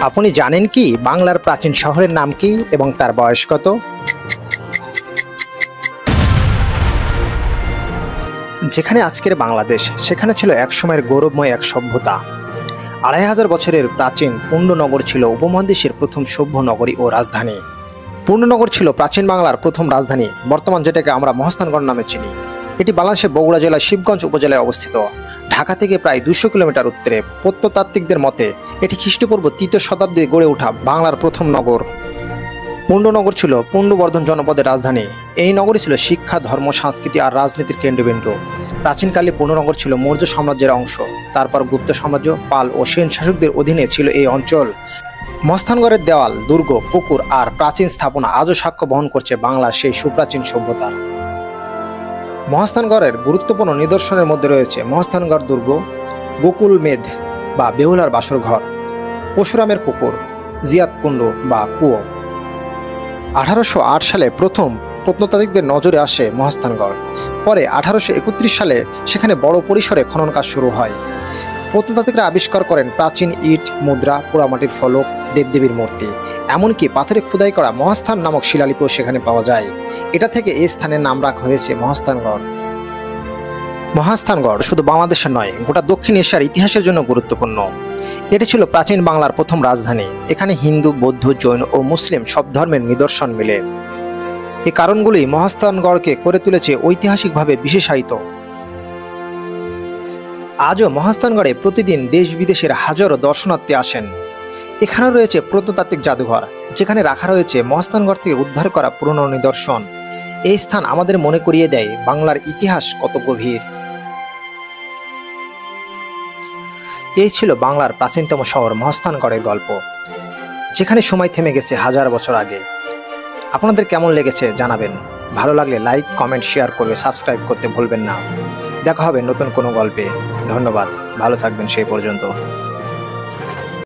আপনি জানেন কি বাংলার প্রাচীন শহরের নাম কি এবং তার বয়স কত? যেখানে আজকের বাংলাদেশ, সেখানে ছিল একসময়ের গৌরবময় এক সভ্যতা। ২৫০০ বছরের প্রাচীন পুণ্যনগর ছিল উপমহাদেশের প্রথম সভ্য নগরী ও রাজধানী। পুণ্যনগর ছিল প্রাচীন বাংলার প্রথম রাজধানী, বর্তমান যেটাকে আমরা মহাস্থানগড় নামে চিনি। এটি বাংলাদেশের বগুড়া জেলার শিবগঞ্জ উপজেলায় অবস্থিত। ঢাকা থেকে প্রায় ২০০ কিলোমিটার উত্তরে। প্রত্নতাত্ত্বিকদের মতে এটি খ্রিস্টপূর্ব ৩য় শতাব্দীতে গড়ে ওঠা বাংলার প্রথম নগর। পুণ্ডনগর ছিল পুণ্ডবর্ধন জনপদের রাজধানী। এই নগরী ছিল শিক্ষা, ধর্ম, সংস্কৃতি আর রাজনীতির কেন্দ্রবিন্দু। প্রাচীনকালে পুণ্ডনগর ছিল মৌর্য সাম্রাজ্যের অংশ। তারপর গুপ্ত সাম্রাজ্য, পাল ও সেন শাসকদের অধীনে ছিল এই অঞ্চল। মহাস্থানগড়ের দেওয়াল, দুর্গ, পুকুর আর প্রাচীন স্থাপনা আজও সাক্ষ্য বহন করছে বাংলার সেই সুপ্রাচীন সভ্যতার। মহাস্থানগড়ের গুরুত্বপূর্ণ নিদর্শনের মধ্যে রয়েছে মহাস্থানগড় দুর্গ, গোকুল মেধ বা বেহুলার বাসর ঘর, পরশুরামের পুকুর, জিয়াত কুণ্ড বা কুয়ো। ১৮০৮ সালে প্রথম প্রত্নতাত্ত্বিকদের নজরে আসে মহাস্থানগড়। পরে ১৮৩১ সালে সেখানে বড় পরিসরে খনন কাজ শুরু হয়। প্রত্নতাত্ত্বিকরা আবিষ্কার করেন প্রাচীন ইট, মুদ্রা, পোড়ামাটির ফলক, দেবদেবীর মূর্তি, এমনকি পাথরে খোদাই করা মহাস্থান নামক শিলালিপিও সেখানে পাওয়া যায়। এটা থেকে এই স্থানের নাম রাখা হয়েছে মহাস্থানগড়। মহাস্থানগড় শুধু বাংলাদেশের নয়, গোটা দক্ষিণ এশিয়ার ইতিহাসের জন্য গুরুত্বপূর্ণ। এটি ছিল প্রাচীন বাংলার প্রথম রাজধানী। এখানে হিন্দু, বৌদ্ধ, জৈন ও মুসলিম সব ধর্মের নিদর্শন মিলে। এই কারণগুলি মহাস্থানগড়কে করে তুলেছে ঐতিহাসিকভাবে বিশেষায়িত। আজও মহাস্থানগড়ে প্রতিদিন দেশ বিদেশের হাজারো দর্শনার্থী আসেন। এখানে রয়েছে প্রত্নতাত্ত্বিক জাদুঘর, যেখানে রাখা রয়েছে মহাস্থানগড় থেকে উদ্ধার করা পুরনো নিদর্শন। এই স্থান আমাদের মনে করিয়ে দেয় বাংলার ইতিহাস কত গভীর। এই ছিল বাংলার প্রাচীনতম শহর মহাস্থানগড়ের গল্প, যেখানে সময় থেমে গেছে হাজার বছর আগে। আপনাদের কেমন লেগেছে জানাবেন। ভালো লাগলে লাইক, কমেন্ট, শেয়ার করে সাবস্ক্রাইব করতে ভুলবেন না। দেখা হবে নতুন কোনো গল্পে। ধন্যবাদ, ভালো থাকবেন সেই পর্যন্ত।